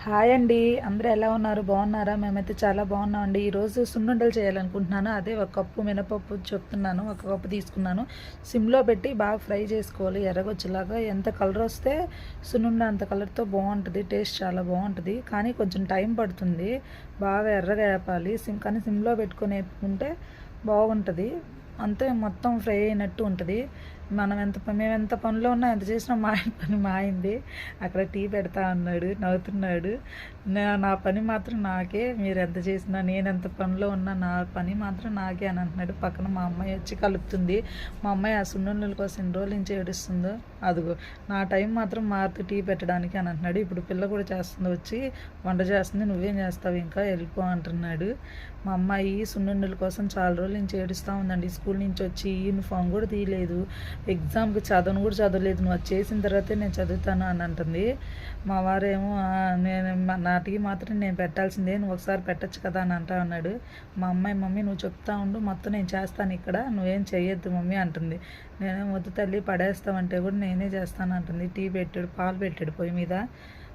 Hi అండి. అందరూ ఎలా ఉన్నారు? బాగున్నారా? మేమైతే చాలా బాగున్నామండి. ఈరోజు సున్నుండలు చేయాలనుకుంటున్నాను. అదే ఒక కప్పు మినపప్పు చెప్తున్నాను. ఒక కప్పు తీసుకున్నాను. సిమ్లో పెట్టి బాగా ఫ్రై చేసుకోవాలి ఎర్రగొచ్చేలాగా. ఎంత కలర్ వస్తే సున్నుండ అంత కలర్తో బాగుంటుంది. టేస్ట్ చాలా బాగుంటుంది. కానీ కొంచెం టైం పడుతుంది. బాగా ఎర్రగా వేపాలి. కానీ సిమ్లో పెట్టుకొని వేపుకుంటే బాగుంటుంది. అంతే, మొత్తం ఫ్రై అయినట్టు ఉంటుంది. మేము ఎంత పనిలో ఉన్నా ఎంత చేసినా మా ఆయన పని మా అయింది. అక్కడ టీ పెడతా అన్నాడు, నవ్వుతున్నాడు. నా పని మాత్రం నాకే, మీరు ఎంత చేసినా నేను ఎంత పనిలో ఉన్నా నా పని మాత్రం నాకే అని అంటున్నాడు. పక్కన మా అమ్మాయి వచ్చి కలుపుతుంది. మా అమ్మాయి ఆ సున్నుండల కోసం ఎన్ని రోజుల నుంచి ఏడుస్తుందో. అదిగో నా టైం మాత్రం మారుతూ టీ పెట్టడానికి అని అంటున్నాడు. ఇప్పుడు పిల్ల కూడా చేస్తుంది, వచ్చి వంట చేస్తుంది. నువ్వేం చేస్తావు ఇంకా, వెళ్ళిపో అంటున్నాడు. మా అమ్మాయి సున్నుండల కోసం చాలా రోజుల నుంచి ఏడుస్తూ ఉందండి. స్కూల్ నుంచి వచ్చి యూనిఫామ్ కూడా తీయలేదు, ఎగ్జామ్కి చదవను కూడా చదవలేదు. నువ్వు అది చేసిన తర్వాతే నేను చదువుతాను అని అంటుంది. మా వారేమో నేను నా టీ మాత్రం నేను పెట్టాల్సిందే, నువ్వు ఒకసారి పెట్టచ్చు కదా అని అంటా ఉన్నాడు. మా అమ్మాయి, మమ్మీ నువ్వు చెప్తా ఉండు, మొత్తం నేను చేస్తాను ఇక్కడ, నువ్వేం చెయ్యొద్దు మమ్మీ అంటుంది. నేనే వద్దు తల్లి పడేస్తామంటే కూడా నేనే చేస్తాను అంటుంది. టీ పెట్టాడు, పాలు పెట్టాడు పొయ్యి మీద,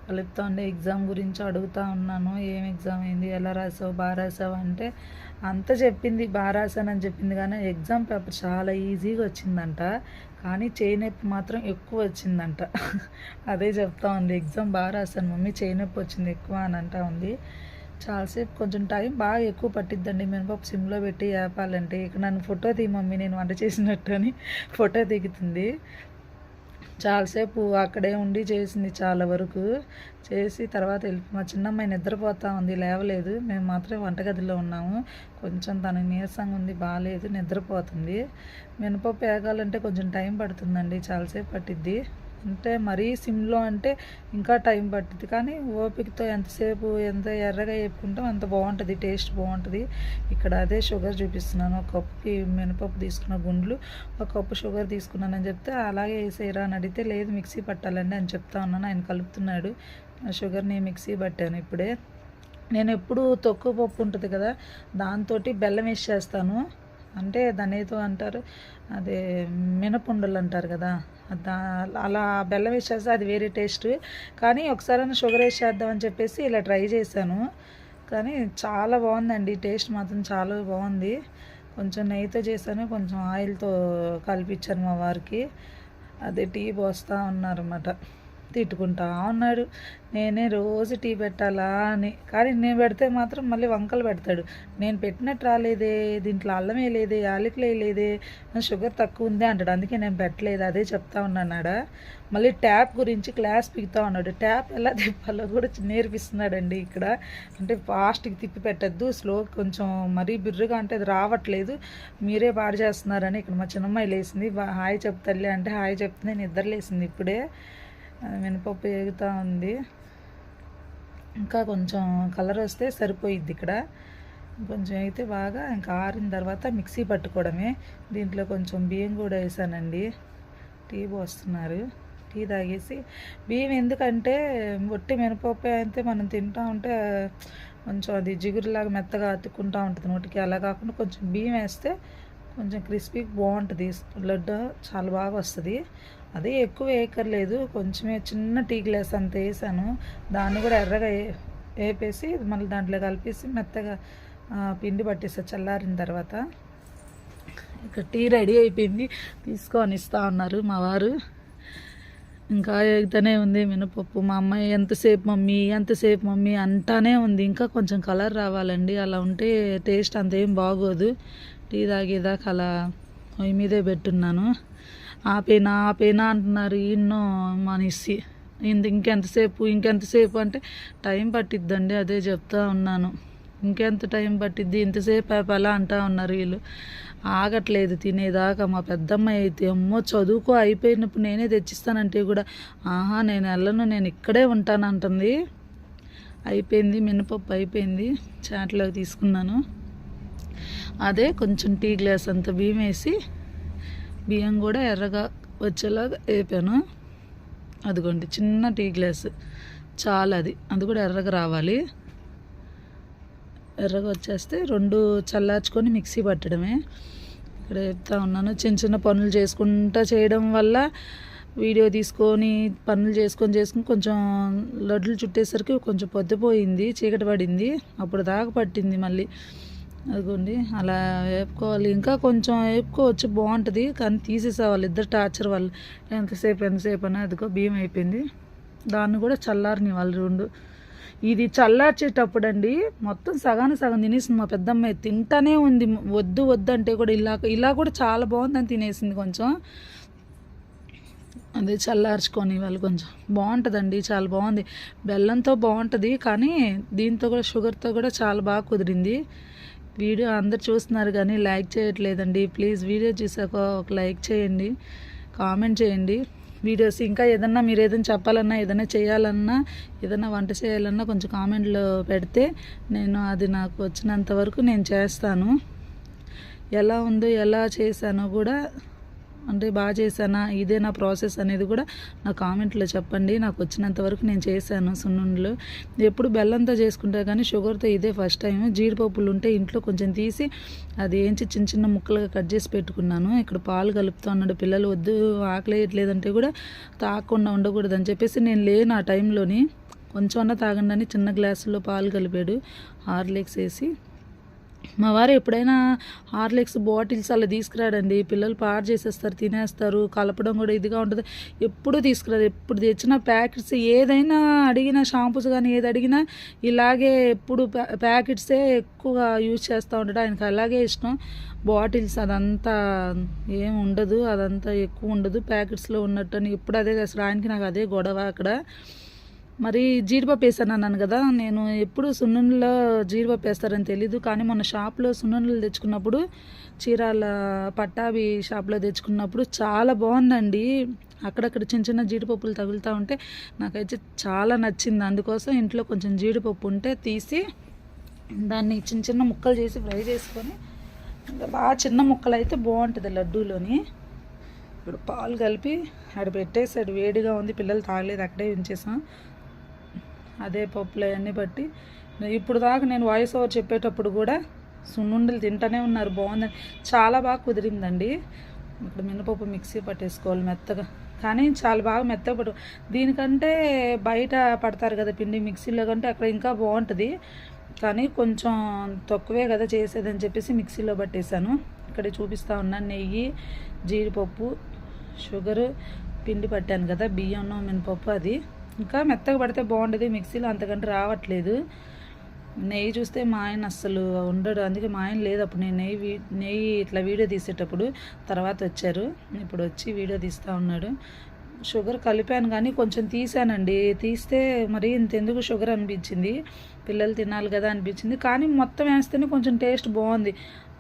కలుపుతా ఉండే. ఎగ్జామ్ గురించి అడుగుతూ ఉన్నాను, ఏం ఎగ్జామ్ అయింది, ఎలా రాసావు, బాగా రాసావు అంటే అంత చెప్పింది, బాగా రాశానని చెప్పింది. కానీ ఎగ్జామ్ పేపర్ చాలా ఈజీగా వచ్చిందంట, కానీ చేయి నొప్పి మాత్రం ఎక్కువ వచ్చిందంట. అదే చెప్తా ఉంది, ఎగ్జామ్ బాగా రాశాను మమ్మీ, చేయి నొప్పి వచ్చింది ఎక్కువ అని అంటా ఉంది. చాలాసేపు కొంచెం టైం బాగా ఎక్కువ పట్టిద్దండి మినపప్పు సిమ్లో పెట్టి వేపాలంటే. ఇక నన్ను ఫోటో తీ మమ్మీ నేను వంట చేసినట్టు అని ఫోటో దిగుతుంది. చాలాసేపు అక్కడే ఉండి చేసింది, చాలా వరకు చేసి తర్వాత మా చిన్నమ్మాయి నిద్రపోతూ ఉంది, లేవలేదు. మేము మాత్రం వంటగదిలో ఉన్నాము. కొంచెం తనకి నీరసంగా ఉంది, బాగాలేదు, నిద్రపోతుంది. మినపప్పు వేగాలంటే కొంచెం టైం పడుతుందండి, చాలాసేపు పట్టిద్ది. అంటే మరీ సిమ్లో అంటే ఇంకా టైం పట్టింది, కానీ ఓపికతో ఎంతసేపు ఎంత ఎర్రగా వేపుకుంటాం అంత బాగుంటుంది, టేస్ట్ బాగుంటుంది. ఇక్కడ అదే షుగర్ చూపిస్తున్నాను. ఒక కప్పుకి మినపప్పు తీసుకున్న గుండ్లు, ఒక కప్పు షుగర్ తీసుకున్నానని చెప్తే అలాగే వేసేయరా అని అడిగితే లేదు మిక్సీ పట్టాలండి అని చెప్తా ఉన్నాను. ఆయన కలుపుతున్నాడు. షుగర్ని మిక్సీ పట్టాను ఇప్పుడే. నేను ఎప్పుడు తొక్కు పప్పు ఉంటుంది కదా, దాంతో బెల్లం వేసి చేస్తాను. అంటే దాన్ని ఏదో అంటారు, అదే మినపుండలు అంటారు కదా, అలా బెల్లం వేసి చేస్తే అది వేరే టేస్ట్. కానీ ఒకసారి షుగర్ వేసి చేద్దామని చెప్పేసి ఇలా ట్రై చేశాను. కానీ చాలా బాగుందండి, టేస్ట్ మాత్రం చాలా బాగుంది. కొంచెం నెయ్యితో చేశాను, కొంచెం ఆయిల్తో కలిపించాను మా వారికి. అదే టీ పోస్తూ ఉన్నారన్నమాట. తిట్టుకుంటా ఉన్నాడు, నేనే రోజు టీ పెట్టాలా అని. కానీ నేను పెడితే మాత్రం మళ్ళీ వంకలు పెడతాడు. నేను పెట్టినట్టు రాలేదే, దీంట్లో అల్లం వేయలేదే, యాలకులు వేయలేదే, షుగర్ తక్కువ ఉంది అంటాడు. అందుకే నేను పెట్టలేదు, అదే చెప్తా ఉన్నాడా. మళ్ళీ ట్యాప్ గురించి క్లాస్ పిగుతూ ఉన్నాడు. ట్యాప్ ఎలా తిప్పాలో కూడా నేర్పిస్తున్నాడండి ఇక్కడ. అంటే ఫాస్ట్కి తిప్పి పెట్టద్దు, స్లో, కొంచెం మరీ బిర్రుగా అంటే అది రావట్లేదు, మీరే పాడు చేస్తున్నారని. ఇక్కడ మా చిన్నమ్మాయి లేసింది, హాయ్ చెప్తాలే అంటే హాయ్ చెప్తుంది. నిద్ర లేసింది ఇప్పుడే. మినపప్పు వేగుతూ ఉంది. ఇంకా కొంచెం కలర్ వస్తే సరిపోయిద్ది. ఇక్కడ కొంచెం అయితే బాగా ఇంకా ఆరిన తర్వాత మిక్సీ పట్టుకోవడమే. దీంట్లో కొంచెం బియ్యం కూడా వేసానండి. టీ పోస్తున్నారు, టీ తాగేసి. బియ్యం ఎందుకంటే ఒట్టి మినపప్పు అయితే మనం తింటూ ఉంటే కొంచెం అది జిగురులాగా మెత్తగా అతుక్కుంటూ ఉంటుంది నోటికి. అలా కాకుండా కొంచెం బియ్యం వేస్తే కొంచెం క్రిస్పీగా బాగుంటుంది, లడ్డు చాలా బాగా వస్తుంది. అదే ఎక్కువ వేయక్కర్లేదు, కొంచెమే, చిన్న టీ గ్లాస్ అంత వేసాను. దాన్ని కూడా ఎర్రగా వేపేసి మళ్ళీ దాంట్లో కలిపేసి మెత్తగా పిండి పట్టేసా చల్లారిన తర్వాత. ఇక టీ రెడీ అయిపోయింది, తీసుకొని ఇస్తూ ఉన్నారు మా వారు. ఇంకా ఎగుతూనే ఉంది మినపప్పు. మా అమ్మాయి ఎంతసేపు మమ్మీ అంటానే ఉంది. ఇంకా కొంచెం కలర్ రావాలండి, అలా ఉంటే టేస్ట్ అంతేం బాగోదు. టీ తాగేదాకా అలా పొయ్యి మీదే పెట్టున్నాను. ఆపేనా అంటున్నారు ఎన్నో మనిషి. ఇంకెంతసేపు అంటే టైం పట్టిద్దండి, అదే చెప్తా ఉన్నాను. ఇంకెంత టైం పట్టిద్ది, ఇంతసేపు అలా అంటా ఉన్నారు వీళ్ళు. ఆగట్లేదు తినేదాకా. మా పెద్దమ్మాయి అయితే అమ్మో చదువుకో, అయిపోయినప్పుడు నేనే తెచ్చిస్తానంటే కూడా నేను వెళ్ళను, నేను ఇక్కడే ఉంటానంటుంది. అయిపోయింది, మినపప్పు అయిపోయింది, చాట్లోకి తీసుకున్నాను. అదే కొంచెం టీ గ్లాస్ అంత బియ్యం వేసి, బియ్యం కూడా ఎర్రగా వచ్చేలాగా వేపాను. అదిగోండి చిన్న టీ గ్లాసు చాలా, అది కూడా ఎర్రగా రావాలి. ఎర్రగా వచ్చేస్తే రెండు చల్లార్చుకొని మిక్సీ పట్టడమే. ఇక్కడ చెప్తా ఉన్నాను, చిన్న చిన్న పనులు చేసుకుంటూ చేయడం వల్ల వీడియో తీసుకొని పనులు చేసుకొని కొంచెం లడ్లు చుట్టేసరికి కొంచెం పొద్దుపోయింది, చీకటి పడింది. అప్పుడు దాకా పట్టింది మళ్ళీ. అదిగోండి అలా వేపుకోవాలి. ఇంకా కొంచెం వేపుకోవచ్చు, బాగుంటుంది. కానీ తీసేసేవాళ్ళు ఇద్దరు టార్చర్ వాళ్ళు. ఎంతసేపు అని. అదిగో బియ్యం అయిపోయింది. దాన్ని కూడా చల్లారని వాళ్ళు రెండు. ఇది చల్లార్చేటప్పుడు అండి మొత్తం సగం తినేసింది మా పెద్దమ్మాయి. తింటానే ఉంది, వద్దు అంటే కూడా ఇలా కూడా చాలా బాగుందని తినేసింది కొంచెం. అదే చల్లార్చుకొని వాళ్ళు కొంచెం బాగుంటుందండి, చాలా బాగుంది. బెల్లంతో బాగుంటుంది, కానీ దీంతో కూడా షుగర్తో కూడా చాలా బాగా కుదిరింది. వీడియో అందరు చూస్తున్నారు కానీ లైక్ చేయట్లేదండి. ప్లీజ్ వీడియో చూసాక ఒక లైక్ చేయండి, కామెంట్ చేయండి. వీడియోస్ ఇంకా ఏదన్నా మీరు ఏదైనా చెప్పాలన్నా, ఏదైనా చేయాలన్నా, ఏదైనా వంట చేయాలన్నా కొంచెం కామెంట్లో పెడితే నేను అది నాకు వచ్చినంత వరకు నేను చేస్తాను. ఎలా ఉందో ఎలా చేశానో కూడా, అంటే బాగా చేశానా, ఇదే నా ప్రాసెస్ అనేది కూడా నా కామెంట్లో చెప్పండి. నాకు వచ్చినంత వరకు నేను చేశాను సున్నుండలు. ఎప్పుడు బెల్లంతో చేసుకుంటా కానీ షుగర్తో ఇదే ఫస్ట్ టైం. జీడిపప్పులు ఉంటే ఇంట్లో కొంచెం తీసి అది ఏంచి చిన్న ముక్కలుగా కట్ చేసి పెట్టుకున్నాను. ఇక్కడ పాలు కలుపుతూ ఉన్నాడు. పిల్లలు వద్దు ఆకలేయట్లేదంటే కూడా తాగకుండా ఉండకూడదు అని చెప్పేసి నేను లేను ఆ టైంలోని. కొంచెం అన్నా తాగండి అని చిన్న గ్లాసులో పాలు కలిపాడు, హార్లిక్స్ వేసి. మా వారు ఎప్పుడైనా హార్లిక్స్ బాటిల్స్ అలా తీసుకురాడండి. పిల్లలు పాడు చేసేస్తారు, తినేస్తారు. కలపడం కూడా ఇదిగా ఉంటుంది. ఎప్పుడూ తీసుకురాడు. ఎప్పుడు తెచ్చిన ప్యాకెట్స్ ఏదైనా అడిగినా, షాంపూస్ కానీ ఏది అడిగినా ఇలాగే ఎప్పుడు ప్యాకెట్సే ఎక్కువగా యూజ్ చేస్తూ ఉంటాడు. ఆయనకి అలాగే ఇష్టం. బాటిల్స్ అదంతా ఏం ఉండదు, అదంతా ఎక్కువ ఉండదు ప్యాకెట్స్లో ఉన్నట్టు అని ఎప్పుడు అదే చేస్తాడు. ఆయనకి నాకు అదే గొడవ అక్కడ. మరి జీడిపప్పు వేసాను అన్నాను కదా, నేను ఎప్పుడు సున్నుండలో జీడిపప్పు వేస్తారని తెలీదు. కానీ మొన్న షాప్లో సున్నుండలు తెచ్చుకున్నప్పుడు, చీరాల పట్టాభి షాప్లో తెచ్చుకున్నప్పుడు చాలా బాగుందండి. అక్కడక్కడ చిన్న జీడిపప్పులు తగులుతూ ఉంటే నాకైతే చాలా నచ్చింది. అందుకోసం ఇంట్లో కొంచెం జీడిపప్పు ఉంటే తీసి దాన్ని చిన్న ముక్కలు చేసి ఫ్రై చేసుకొని, బాగా చిన్న ముక్కలు అయితే బాగుంటుంది లడ్డూలోని. ఇప్పుడు పాలు కలిపి ఆడ పెట్టేసాడు, వేడిగా ఉంది. పిల్లలు తాగలేదు, అక్కడే ఉంచేసాం. అదే పప్పులు అవన్నీ బట్టి ఇప్పుడు దాకా నేను వాయిస్ ఓవర్ చెప్పేటప్పుడు కూడా సున్నుండలు తింటూనే ఉన్నారు. బాగుందని, చాలా బాగా కుదిరిందండి. ఇప్పుడు మినపప్పు మిక్సీ పట్టేసుకోవాలి మెత్తగా, కానీ చాలా బాగా మెత్తగా పట్టు. దీనికంటే బయట పడతారు కదా పిండి, మిక్సీలో కంటే అక్కడ ఇంకా బాగుంటుంది. కానీ కొంచెం తక్కువే కదా చేసేదని చెప్పేసి మిక్సీలో పట్టేశాను. ఇక్కడ చూపిస్తూ ఉన్నాను. నెయ్యి, జీడిపప్పు, షుగరు, పిండి పట్టాను కదా, బియ్యం మినపప్పు. అది ఇంకా మెత్తగా పడితే బాగుంటుంది. మిక్సీలో అంతకంటే రావట్లేదు. నెయ్యి చూస్తే మా ఆయన అస్సలు ఉండడు, అందుకే మా ఆయన లేదు అప్పుడు. నేను నెయ్యి ఇట్లా వీడియో తీసేటప్పుడు తర్వాత వచ్చారు. ఇప్పుడు వచ్చి వీడియో తీస్తూ ఉన్నాడు. షుగర్ కలిపాను కానీ కొంచెం తీసానండి. తీస్తే మరి ఇంతెందుకు షుగర్ అనిపించింది, పిల్లలు తినాలి కదా అనిపించింది. కానీ మొత్తం వేస్తేనే కొంచెం టేస్ట్ బాగుంది.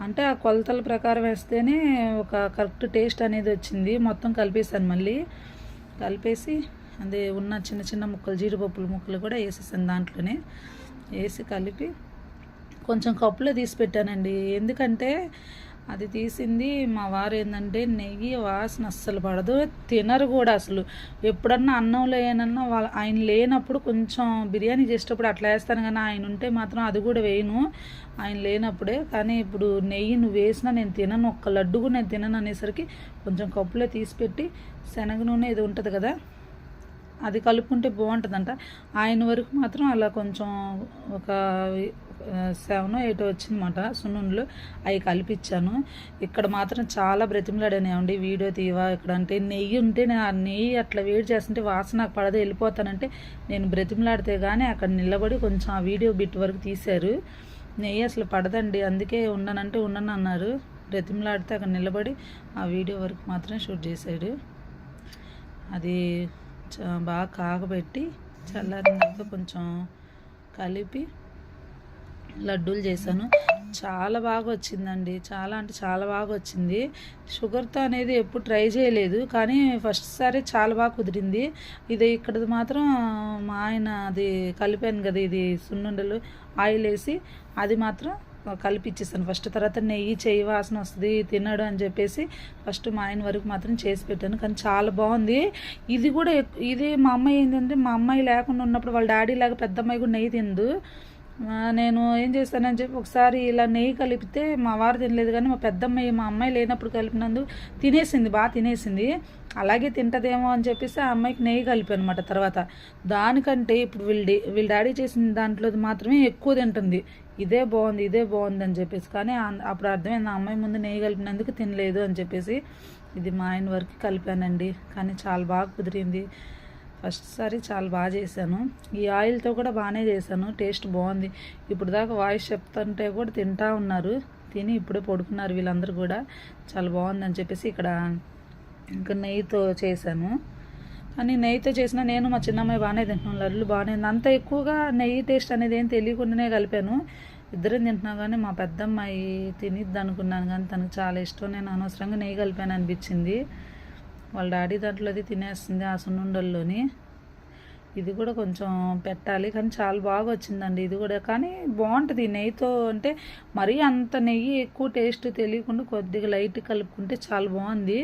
అంటే ఆ కొలతల ప్రకారం వేస్తేనే ఒక కరెక్ట్ టేస్ట్ అనేది వచ్చింది. మొత్తం కలిపేసాను, మళ్ళీ కలిపేసి అదే ఉన్న చిన్న ముక్కలు, జీడిపప్పుల ముక్కలు కూడా వేసేసాను దాంట్లోనే. వేసి కలిపి కొంచెం కప్పులో తీసి పెట్టానండి. ఎందుకంటే అది తీసింది మా వారు ఏంటంటే నెయ్యి వాసన అస్సలు పడదు, తినరు కూడా అసలు. ఎప్పుడన్నా అన్నంలో ఏనన్నా ఆయన లేనప్పుడు కొంచెం బిర్యానీ చేసేటప్పుడు అట్లా వేస్తాను, కానీ ఆయన ఉంటే మాత్రం అది కూడా వేయను, ఆయన లేనప్పుడే. కానీ ఇప్పుడు నెయ్యి నువ్వు వేసినా నేను తినను, ఒక్క లడ్డు కూడా నేను తినను అనేసరికి కొంచెం కప్పులో తీసి పెట్టి శనగ నూనె ఇది ఉంటుంది కదా, అది కలుపుకుంటే బాగుంటుందంట. ఆయన వరకు మాత్రం అలా కొంచెం ఒక 7 or 8 వచ్చిందన్నమాట సున్నుండలు, అవి కలిపిచ్చాను. ఇక్కడ మాత్రం చాలా బ్రతిమలాడానేమండి, వీడియో తీవా ఇక్కడ అంటే. నెయ్యి ఉంటే నేను ఆ నెయ్యి అట్లా వేడి చేస్తుంటే వాసన నాకు పడదే, వెళ్ళిపోతానంటే నేను బ్రతిమలాడితే కానీ అక్కడ నిలబడి కొంచెం ఆ వీడియో బిట్ వరకు తీశారు. నెయ్యి అసలు పడదండి, అందుకే ఉండనంటే ఉండను అన్నారు. బ్రతిమలాడితే అక్కడ నిలబడి ఆ వీడియో వరకు మాత్రం షూట్ చేశాడు. అది బాగా కాగబెట్టి చల్లారినాక కొంచెం కలిపి లడ్డూలు చేశాను. చాలా బాగా వచ్చిందండి, చాలా అంటే చాలా బాగా వచ్చింది. షుగర్తో అనేది ఎప్పుడు ట్రై చేయలేదు, కానీ ఫస్ట్ సారి చాలా బాగా కుదిరింది. ఇది ఇక్కడది మాత్రం మా ఆయన అది కలిపాను కదా, ఇది సున్నుండలు ఆయిల్ వేసి అది మాత్రం కలిపిచ్చేసాను ఫస్ట్. తర్వాత నెయ్యి చెయ్యి వాసన వస్తుంది తినడు అని చెప్పేసి ఫస్ట్ మా ఆయన వరకు మాత్రం చేసి పెట్టాను. కానీ చాలా బాగుంది. ఇది కూడా ఇది మా అమ్మాయి ఏంటంటే, మా అమ్మాయి లేకుండా ఉన్నప్పుడు వాళ్ళ డాడీ లాగా పెద్ద అమ్మాయి కూడా నెయ్యి తిందు. నేను ఏం చేస్తానని చెప్పి ఒకసారి ఇలా నెయ్యి కలిపితే మా వారు తినలేదు, కానీ మా పెద్దమ్మాయి మా అమ్మాయి లేనప్పుడు కలిపినందు తినేసింది, బాగా తినేసింది. అలాగే తింటదేమో అని చెప్పేసి ఆ అమ్మాయికి నెయ్యి కలిపి అనమాట. తర్వాత దానికంటే ఇప్పుడు వీళ్ళ డాడీ చేసిన దాంట్లో మాత్రమే ఎక్కువ తింటుంది. ఇదే బాగుంది అని చెప్పేసి. కానీ అప్పుడు అర్థమైంది, ఆ అమ్మాయి ముందు నెయ్యి కలిపినందుకు తినలేదు అని చెప్పేసి. ఇది మా ఆయన వరకు కలిపానండి, కానీ చాలా బాగా కుదిరింది. ఫస్ట్ సారి చాలా బాగా చేశాను. ఈ ఆయిల్తో కూడా బాగానే చేశాను, టేస్ట్ బాగుంది. ఇప్పుడు దాకా వాయిస్ చెప్తుంటే కూడా తింటా ఉన్నారు, తిని ఇప్పుడే పడుకున్నారు వీళ్ళందరూ కూడా. చాలా బాగుందని చెప్పేసి ఇక్కడ ఇంకా నెయ్యితో చేశాను. కానీ నెయ్యితో చేసిన నేను మా చిన్నమ్మాయి బాగానే తింటున్నాను, లడ్లు బాగానే ఉంది. అంత ఎక్కువగా నెయ్యి టేస్ట్ అనేది ఏం తెలియకుండానే కలిపాను. ఇద్దరం తింటున్నా, కానీ మా పెద్దమ్మాయి తినిద్ది అనుకున్నాను, కానీ తనకు చాలా ఇష్టం. నేను అనవసరంగా నెయ్యి కలిపాను అనిపించింది. వాళ్ళ డాడీ దాంట్లో అది తినేస్తుంది ఆ సున్నుండల్లోని. ఇది కూడా కొంచెం పెట్టాలి, కానీ చాలా బాగా వచ్చిందండి ఇది కూడా. కానీ బాగుంటుంది నెయ్యితో అంటే, మరీ అంత నెయ్యి ఎక్కువ టేస్ట్ తెలియకుండా కొద్దిగా లైట్ కలుపుకుంటే చాలా బాగుంది.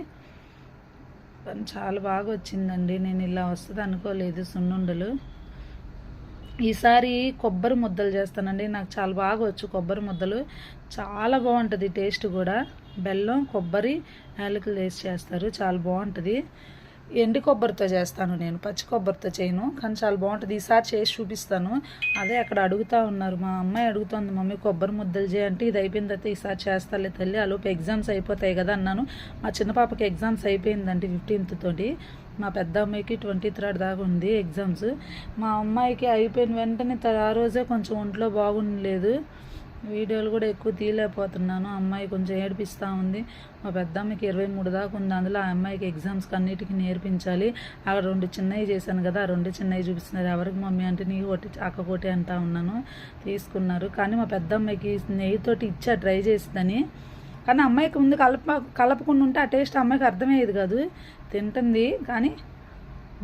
కానీ చాలా బాగా వచ్చిందండి. నేను ఇలా వస్తుంది అనుకోలేదు సున్నుండలు. ఈసారి కొబ్బరి ముద్దలు చేస్తానండి, నాకు చాలా బాగా వచ్చు కొబ్బరి ముద్దలు. చాలా బాగుంటుంది టేస్ట్ కూడా. బెల్లం, కొబ్బరి, యాలకులు వేసి చేస్తారు, చాలా బాగుంటుంది. ఎండు కొబ్బరితో చేస్తాను నేను, పచ్చి కొబ్బరితో చేయను, కానీ చాలా బాగుంటుంది. ఈసారి చేసి చూపిస్తాను. అదే అక్కడ అడుగుతూ ఉన్నారు, మా అమ్మాయి అడుగుతుంది, మమ్మీ కొబ్బరి ముద్దలు చేయంటే ఇది అయిపోయిన తర్వాత ఈసారి చేస్తాలే తల్లి, అలోపు ఎగ్జామ్స్ అయిపోతాయి కదా అన్నాను. మా చిన్న పాపకి ఎగ్జామ్స్ అయిపోయిందండి 15th తోటి. మా పెద్ద అమ్మాయికి 23rd దాకా ఉంది ఎగ్జామ్స్. మా అమ్మాయికి అయిపోయిన వెంటనే ఆ రోజే కొంచెం ఒంట్లో బాగుండలేదు, వీడియోలు కూడా ఎక్కువ తీయలేకపోతున్నాను. అమ్మాయి కొంచెం ఏడిపిస్తూ ఉంది. మా పెద్ద అమ్మాయికి 23 దాకా ఉంది, అందులో ఆ అమ్మాయికి ఎగ్జామ్స్కి అన్నిటికీ నేర్పించాలి. అక్కడ 2 చిన్నవి చేశాను కదా, ఆ 2 చిన్నవి చూపిస్తున్నారు. ఎవరికి మమ్మీ అంటే నీ ఒకటి అక్క కోటి అంటా ఉన్నాను. తీసుకున్నారు, కానీ మా పెద్ద అమ్మాయికి నెయ్యితోటి ఇచ్చా ట్రై చేస్తుందని. కానీ అమ్మాయికి ముందు కలపకుండా ఉంటే ఆ టేస్ట్ అమ్మాయికి అర్థమయ్యేది కాదు. తింటుంది కానీ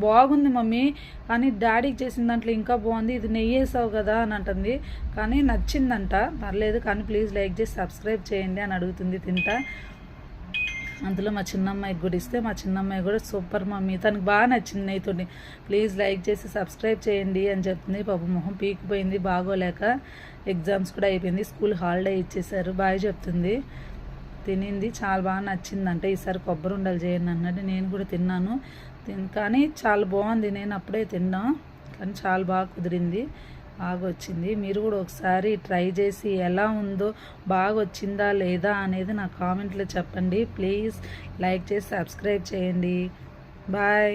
బాగుంది మమ్మీ, కానీ డాడీకి చేసిన దాంట్లో ఇంకా బాగుంది, ఇది నెయ్యి వేసావు కదా అని అంటుంది. కానీ నచ్చిందంట, పర్లేదు, కానీ ప్లీజ్ లైక్ చేసి సబ్స్క్రైబ్ చేయండి అని అడుగుతుంది తింటా. అందులో మా చిన్నమ్మాయికి కూడా ఇస్తే మా చిన్నమ్మాయి కూడా సూపర్ మమ్మీ, తనకు బాగా నచ్చింది నెయ్యితోటి, ప్లీజ్ లైక్ చేసి సబ్స్క్రైబ్ చేయండి అని చెప్తుంది. పాప మొహం పీకిపోయింది బాగోలేక. ఎగ్జామ్స్ కూడా అయిపోయింది, స్కూల్ హాలిడే ఇచ్చేసారు, బాగా చెప్తుంది. తినింది, చాలా బాగా నచ్చిందంటే ఈసారి కొబ్బరి ఉండలు చేయండి అన్నట్టు. నేను కూడా తిన్నాను, కానీ చాలా బాగుంది. నేను అప్పుడే తిన్నా, కానీ చాలా బాగా కుదిరింది, బాగా వచ్చింది. మీరు కూడా ఒకసారి ట్రై చేసి ఎలా ఉందో, బాగా వచ్చిందా లేదా అనేది నా కామెంట్లో చెప్పండి. ప్లీజ్ లైక్ చేసి సబ్స్క్రైబ్ చేయండి. బాయ్.